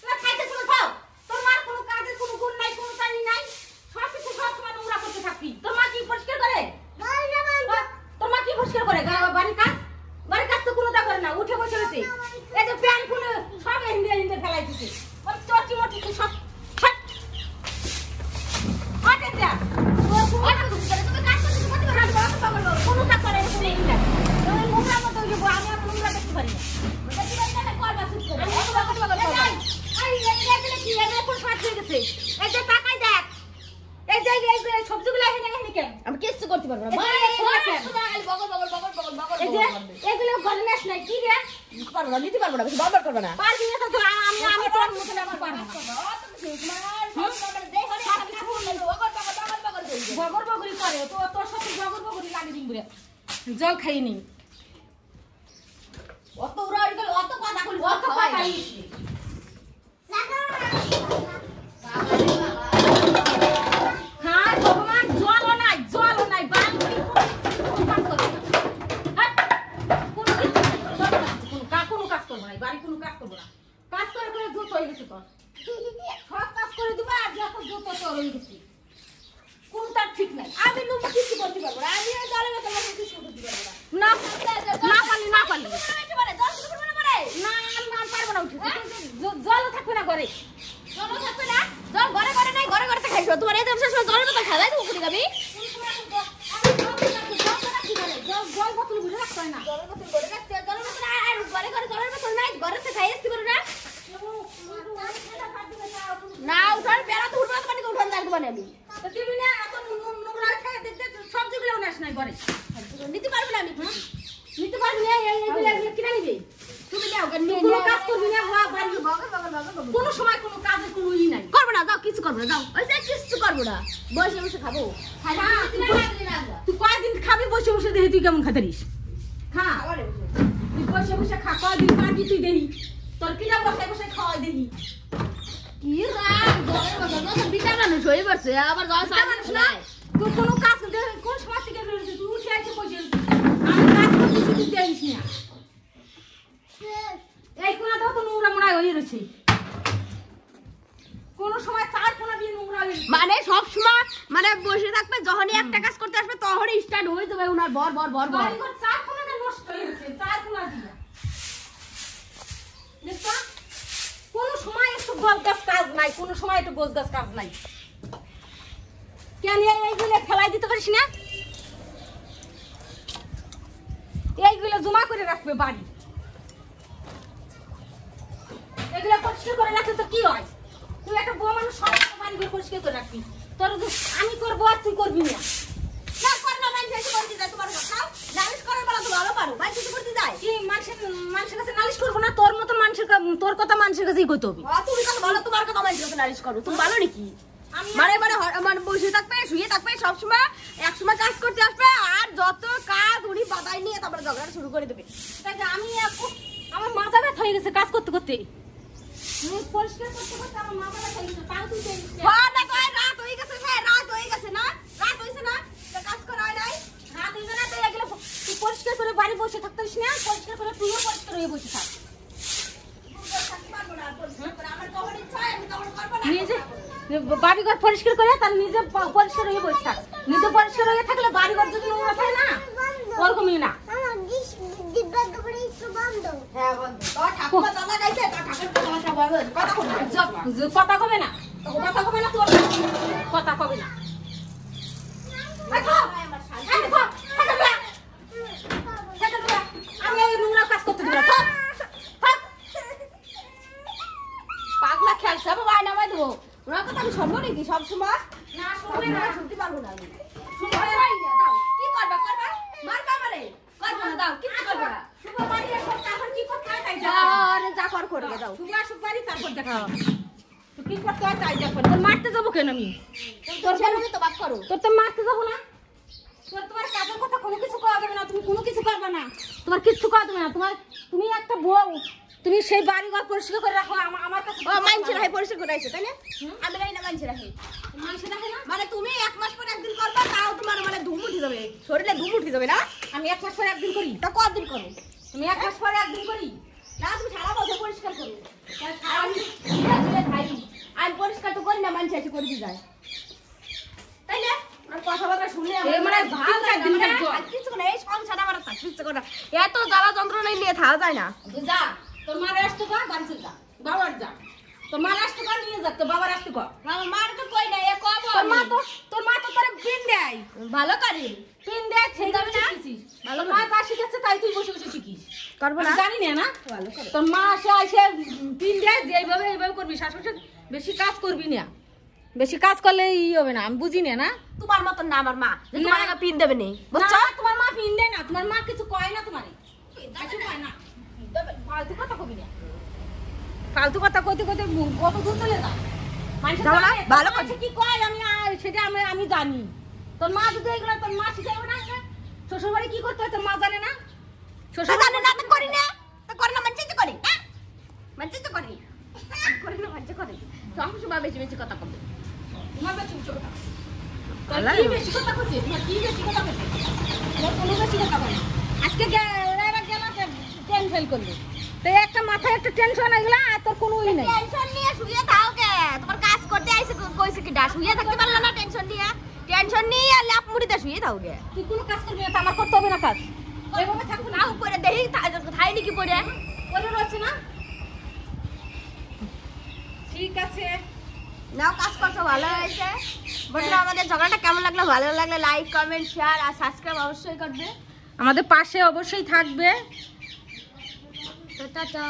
না খাইতে কোনো খাও তোর মার কোনো কাজের কোনো গুণ নাই কোনো টাইম নাই সব কিছু সব সময় নোংরা করতে থাকবি তোর মা কি পরিষ্কার করে তোর মা কি পরিষ্কার করে বাড়ির কাজ তো কোনো তা করে না উঠে বসে রয়েছে এই যে প্যান খুলে সব হিন্দে ফেলাই দিছে ওর চটি মটি সব আটে যা তুমি কাজ করতে কোনো কাজ করে না নোংরা মতো আমি নোংরা দেখতে পারি সবজিগুলো আমি কিচ্ছু করতে পারবো না এগুলো ঘরে নেস নাই কি রে পারবো না নিতে পারবো না বেশি বারবার করবো না পারবি না তো আমি তোর মতো আমার পারবো বগর বগরি করে তো তোর সাথে বগর বগরি লাগে দিন বুড়ে জল খাই নি অত উড়াউড়ি করে অত কথা কইলি অত কথা হ্যাঁ ভগবান জলও নাই বাড়ি কোনো কাজ করবো না বাড়ি কোনো কাজ করবো না কাজ করে করে জুত হয়ে গেছে তোর সব কাজ করে দিবা আর যত জুত তোর হয়ে গেছে কোন তার ঠিক নাই আমি নুমা কিছু করতে পারবো না আমি জলের মতো কিছু করতে পারবো না না পারলি না পারবো না উঠে জল থাকবে না ঘরে জল থাকবে না জল ঘরে নাই ঘরে খাইছো তোমার এই দেবসা সময় জলের মতো খাওয়াই দেবো করি যাবি জল বোতল বুঝে রাখতে হয় না জলের বোতল ঘরে রাখতে জলের বোতল আর ঘরে জলের বোতল নাই ঘরে তো খাই আসতে পারো না না উঠার বেলা তো উঠবা মানে উঠান লাগবে মানে আমি তো তুমি না এত নোংরা খাই দেখতে সবজিগুলো নাস নাই ঘরে নিতে পারবে না আমি নিতে পারবি না এইগুলো কিনা নিবি তুমি দাও কোনো কাজ করবি না বাড়ি কোনো সময় কোনো কাজের কোনো ই নাই করব না যাও কিছু করব না যাও ওই যে কিছু করব না বসে বসে খাবো তুই কয়দিন খাবি বসে বসে দেখি তুই কেমন খাতারিস খা তুই বসে বসে খা কয়দিন পারবি তুই দেখি তোর কিনা বসে খাওয়াই দেখি কি রাগ ঘরের মধ্যে বিটা মানুষ হয়ে পড়ছে আবার গাছ মানুষ নাই তুই কোনো কাজ কোন সময় থেকে তুই উঠে আছে বসে আমি কাজ করতে তুই দেখিস না এই কোনা দাও তো নোংরা মনে হয়ে রয়েছে কোন সময় চার কোনা দিয়ে নোংরা মানে সব সময় মানে বসে থাকবে যখনই একটা কাজ করতে আসবে তখনই স্টার্ট হয়ে যাবে উনার বর চার কোনাটা নষ্ট হয়ে গেছে চার কোনা দিয়ে দেখো কোন সময় একটু গোছগাছ কাজ নাই কোন সময় একটু গোছগাছ কাজ নাই কেন এইগুলো ফেলাই দিতে পারিস না এইগুলো জমা করে রাখবে বাড়ি এগুলো পরিষ্কার করে রাখলে তো কি হয় তুই একটা বউ মানুষ সব বাড়ি ঘর পরিষ্কার করে রাখবি তোর আমি করবো আর তুই করবি না না করবো মানুষ করতে যায় তোমার খাও নালিশ করার বেলা তো ভালো পারো ভাই কিছু করতে যায় কি মানুষের কাছে নালিশ করবো না তোর মতো মানুষের তোর কথা মানুষের কাছেই কইতে হবে তুমি কথা বলো তোমার কথা মানুষের কাছে নালিশ করো তুমি ভালো নাকি মানে বসে থাকবে শুয়ে থাকবে সবসময় একসময় কাজ করতে আসবে আর যত কাজ উনি বাদাই নিয়ে তারপরে ঝগড়া শুরু করে দেবে আমি আমার মাথা ব্যথা হয়ে গেছে কাজ করতে করতে পরিষ্কার করতে করতে আমার মাথা ব্যথা হয়ে গেছে তাও তুই রাত হয়ে গেছে না কাজ করা হয় নাই রাত হয়ে না তুই এগুলো তুই পরিষ্কার করে বাড়ি বসে থাকতে পারিস না পরিষ্কার করে তুইও পরিষ্কার হয়ে বসে থাক বাড়িঘর পরিষ্কার করে তার নিজে পরিষ্কার হয়ে বসে থাক নিজে পরিষ্কার হয়ে থাকলে বাড়িঘর যদি নোংরা থাকে না ওরকমই না কথা কবে না তোর কথা কবে না আমি এই নোংরা কাজ করতে দেবো পাগলা খেলছে আমি বাই নামাই দেবো ওনার কথা আমি শুনবো নাকি সব সময় না শুনতে পারবো না কি করবা মার কামারে করবো না দাও কিছু করবো না কি করতে হয় তাই যা করে দাও শুভ বাড়ি তারপর দেখা কি করতে হয় তাই দেখো তোর মারতে যাবো কেন আমি তোর তো বাপ করো তোর তো মারতে যাবো না তোমার কাজের কথা কোনো কিছু করা যাবে না তুমি কোনো কিছু করবে না তোমার কিচ্ছু করা যাবে না তুমি একটা বউ তুমি সেই বাড়িঘর পরিষ্কার করে রাখো আমার কাছে মানুষের রাখে পরিষ্কার করে রাখছো তাই না আমি রাখি না মানুষের রাখে না মানে তুমি 1 মাস পর একদিন করবা তাও তোমার মানে ধুম উঠে যাবে শরীরে ধুম উঠে যাবে না আমি 1 মাস পর একদিন করি তা কতদিন করো তুমি 1 মাস পর একদিন করি না তুমি সারা বছর পরিষ্কার করো এসে করে দিয়ে যায় তাই না আর কথাবার্তা শুনে এই মানে ভালো লাগে না কিছু না এই সংসার আমার কিছু করে এত জ্বালা যন্ত্রণা নিয়ে থাকা যায় না তুই যা তোর মার আসতে কর বাড়ি চলে যা বাবার যা তোর মার আসতে কর নিয়ে যা তোর বাবার আসতে কর আমার মার তো কই না এ কম তোর মা তো তোরে পিন দেয় ভালো করে পিন দেয় সেই যাবে না ভালো মা যা শিখেছে তাই তুই বসে বসে শিখিস করবো না আমি জানি না ভালো করে তোর মা আসে পিন দেয় যে এইভাবে করবি শাশুড়ি বেশি কাজ করবি না বেশি কাজ করলে ই হবে না আমি বুঝি না তোমার মতন না আমার মা যে তোমার না। আগে পিন দেবে নেই বুঝছো না, তোমার মা পিন দেয় না তোমার মা কিছু কয় না তোমারে কিছু কয় না ফালতু কথা কবি না ফালতু কথা কইতে কইতে কত দূর চলে যায় মানুষ যাও না, ভালো কথা। কি কয় সেটা আমি জানি তোর মা যদি এগুলো তোর মা শিখাবে না শ্বশুর বাড়ি কি করতে হয় তোর মা জানে না শ্বশুর জানে না তো করি না তো করে না মানছে তো করি হ্যাঁ মানছে তো করি করি না মানছে করে সবসময় বেশি বেশি কথা বলবে তোমার বেশি কথা তোর আল্লাহ। কি বেশি কথা কইছে তোমার কি বেশি কথা কইছে তোর কোনো বেশি কথা বলে আজকে গেলা ট্রেন ফেল করলি তো একটা মাথায় একটা টেনশন এগুলা আর তোর কোনো ই নাই টেনশন নিয়ে শুয়ে থাও কে তোমার কাজ করতে আইছে কইছে কি ডা শুয়ে থাকতে পারলা না টেনশন নিয়ে লাপ মুড়িতে শুয়ে থাও কে তুই কোনো কাজ করবি না তো আমার করতে হবে না কাজ এভাবে থাকবো না নাও করে দেই থাই নাকি পড়ে করে রয়েছে না ঠিক আছে নাও কাজ করছো ভালো হয়েছে বন্ধুরা আমাদের ঝগড়াটা কেমন লাগলো ভালো লাগলে লাইক কমেন্ট শেয়ার আর সাবস্ক্রাইব অবশ্যই করবে আমাদের পাশে অবশ্যই থাকবে তো টাটা